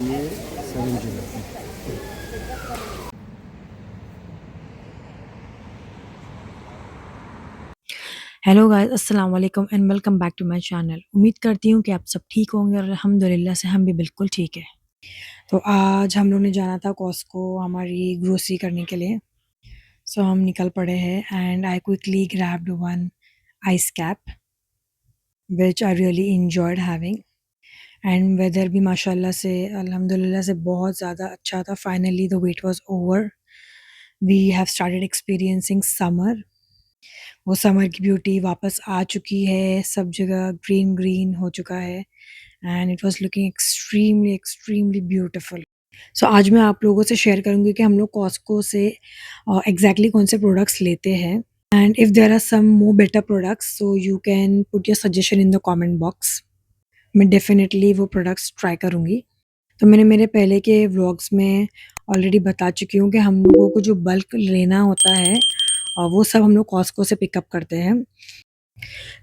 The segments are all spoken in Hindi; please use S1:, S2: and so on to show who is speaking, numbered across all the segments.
S1: ये 7 जुलाई।
S2: हेलो गाइस, अस्सलाम वालेकुम and welcome back to my channel. उम्मीद करती हूँ कि आप सब ठीक होंगे और अल्हम्दुलिल्लाह से हम भी बिल्कुल ठीक है। तो आज हम लोग ने जाना था कॉस्को हमारी ग्रोसरी करने के लिए। सो हम निकल पड़े हैं and I quickly grabbed one ice cap which I really enjoyed having. And weather भी माशाल्लाह से अल्हम्दुलिल्लाह से बहुत ज़्यादा अच्छा था। Finally the wait was over. We have started experiencing summer. वो समर की ब्यूटी वापस आ चुकी है, सब जगह ग्रीन ग्रीन हो चुका है and it was looking extremely extremely beautiful. So आज मैं आप लोगों से शेयर करूँगी कि हम लोग कॉस्को से एग्जैक्टली कौन से प्रोडक्ट्स लेते हैं and if there are some more better products so you can put your suggestion in the comment box. मैं डेफिनेटली वो प्रोडक्ट्स ट्राई करूँगी। तो मैंने मेरे पहले के व्लॉग्स में ऑलरेडी बता चुकी हूँ कि हम लोगों को जो बल्क लेना होता है वो सब हम लोग कॉस्को से पिकअप करते हैं।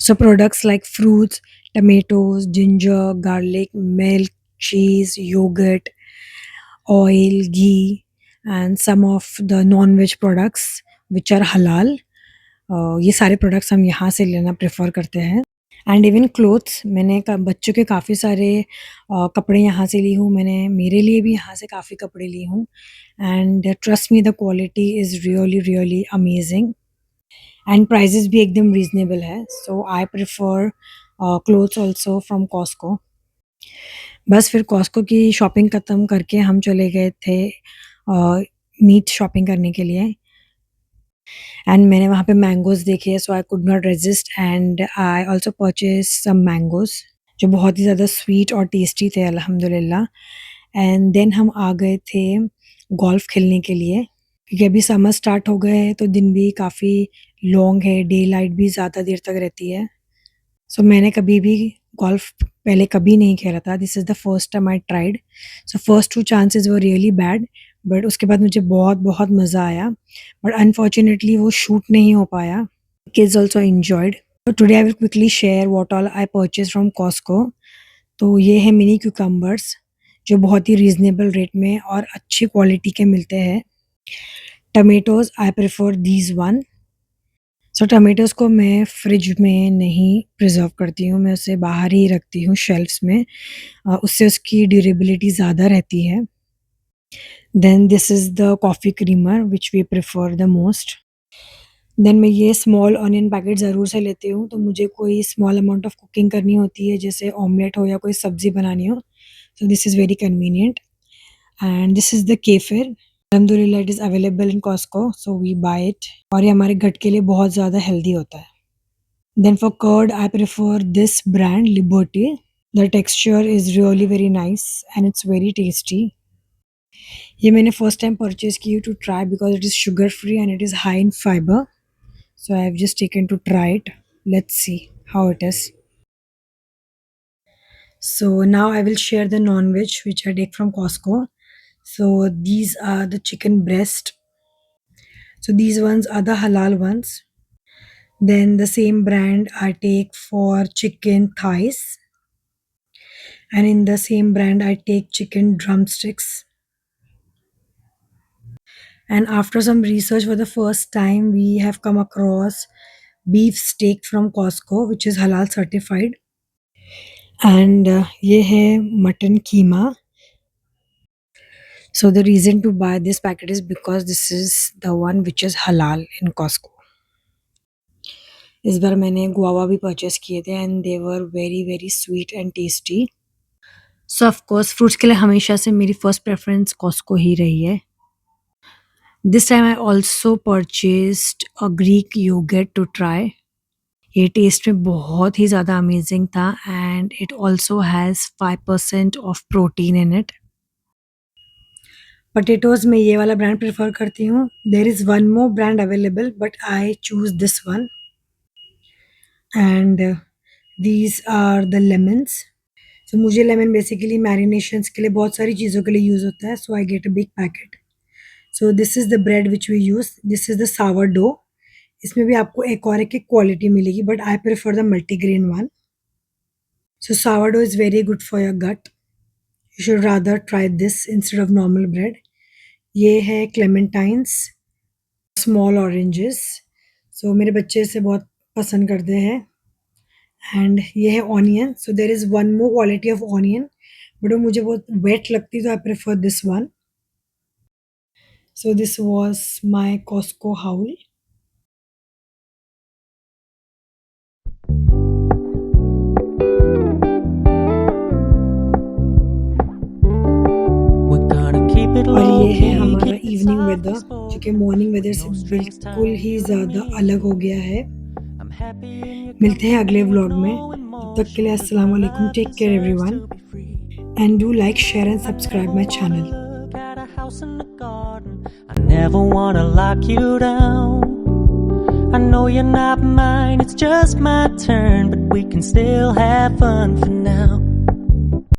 S2: So products like fruits, tomatoes, ginger, garlic, milk, cheese, yogurt, oil, ghee, and some of the non-veg products which are halal. ये सारे प्रोडक्ट्स हम यहाँ से लेना प्रेफर करते हैं एंड इवन क्लोथ्स मैंने बच्चों के काफ़ी सारे कपड़े यहाँ से ली हूँ। मैंने मेरे लिए भी यहाँ से काफ़ी कपड़े ली हूँ and trust me the quality is really really amazing and prices भी एकदम रीज़नेबल है। So I prefer clothes also from Costco. बस फिर कॉस्को की शॉपिंग ख़त्म करके हम चले गए थे मीट शॉपिंग करने के लिए एंड मैंने वहाँ पे मैंगोज़ देखे so I could not resist and I also purchase some mangoes जो बहुत ही ज़्यादा स्वीट और टेस्टी थे अल्हम्दुलिल्लाह। एंड देन हम आ गए थे गोल्फ़ खेलने के लिए क्योंकि अभी समर स्टार्ट हो गए हैं तो दिन भी काफ़ी लॉन्ग है, डे लाइट भी ज़्यादा देर तक रहती है। सो मैंने कभी भी गोल्फ़ पहले कभी नहीं खेला था। This is the first time I tried. So first 2 chances were really bad but उसके बाद मुझे बहुत-बहुत मज़ा आया। बट अनफॉर्च्युनेटली वो शूट नहीं हो पाया। Kids also enjoyed. So today I will quickly share what all I purchased from Costco। तो ये है मिनी क्यूकम्बर्स जो बहुत ही रीज़नेबल रेट में और अच्छी क्वालिटी के मिलते हैं। Tomatoes I prefer these one. So tomatoes को मैं फ्रिज में नहीं प्रिज़र्व करती हूँ, मैं उसे बाहर ही रखती हूँ शेल्फ्स में। उससे उसकी ड्यूरेबिलिटी ज़्यादा रहती है। Then this is the coffee creamer which we prefer the most. Then मैं ये स्मॉल अनियन पैकेट ज़रूर से लेती हूँ, तो मुझे कोई स्मॉल अमाउंट ऑफ कुकिंग करनी होती है, जैसे ऑमलेट हो या कोई सब्ज़ी बनानी हो, so this is very convenient। And this is the kefir. अल्हम्दुलिल्लाह it is available in Costco, so we buy it और ये हमारे गट के लिए बहुत ज़्यादा हेल्दी होता है। Then for curd I prefer this brand Liberty. The texture is really very nice and it's very tasty. ये मैंने फर्स्ट टाइम परचेज़ की to try because it is sugar free and it is high in fibre. So I have just taken to try it. Let's see how it is. So now I will share the non-veg which I take from Costco. So these are the chicken breast. So these ones are the halal ones. Then the same brand I take for chicken thighs. And in the same brand I take chicken drumsticks. And after some research for the first time we have come across beef steak from Costco which is halal certified. And ये है mutton keema. So the reason to buy this packet is because this is the one which is हलाल इन कॉस्को। इस बार मैंने गुआवा भी परचेज़ किए थे and they were very very sweet and tasty. So of course fruits के लिए हमेशा से मेरी फर्स्ट प्रेफ़रेंस कॉस्को ही रही है। This time I also purchased a Greek yogurt to try. ये टेस्ट में बहुत ही ज़्यादा अमेज़िंग था and it also has 5% of protein in it. Potatoes में ये वाला ब्रांड प्रेफ़र करती हूँ। There is one more brand available but I choose this one and these are the lemons. So मुझे लेमन बेसिकली मैरिनेशंस के लिए बहुत सारी चीज़ों के लिए यूज़ होता है, so I get a big packet. So this is the bread which we use, this is the sourdough. इसमें भी आपको एक और एक क्वालिटी मिलेगी but I prefer the multigrain one. So sourdough is very good for your gut You should rather try this instead of normal bread. ये है clementines, small oranges. So मेरे बच्चे इसे बहुत पसंद करते हैं. And ये है onion. So there is one more quality of onion, but वो मुझे बहुत wet लगती है, so I prefer this one. So this was my Costco haul. और ये है हमारा इवनिंग वेदर, जो कि मॉर्निंग वेदर से बिल्कुल ही ज़्यादा अलग हो गया है. मिलते हैं अगले व्लॉग में. तब तक के लिए अस्सलाम वालेकुम. Take care everyone and do like, share and subscribe my channel.
S1: I never wanna lock you down. I know you're not mine, it's just my turn, but we can still have fun for now.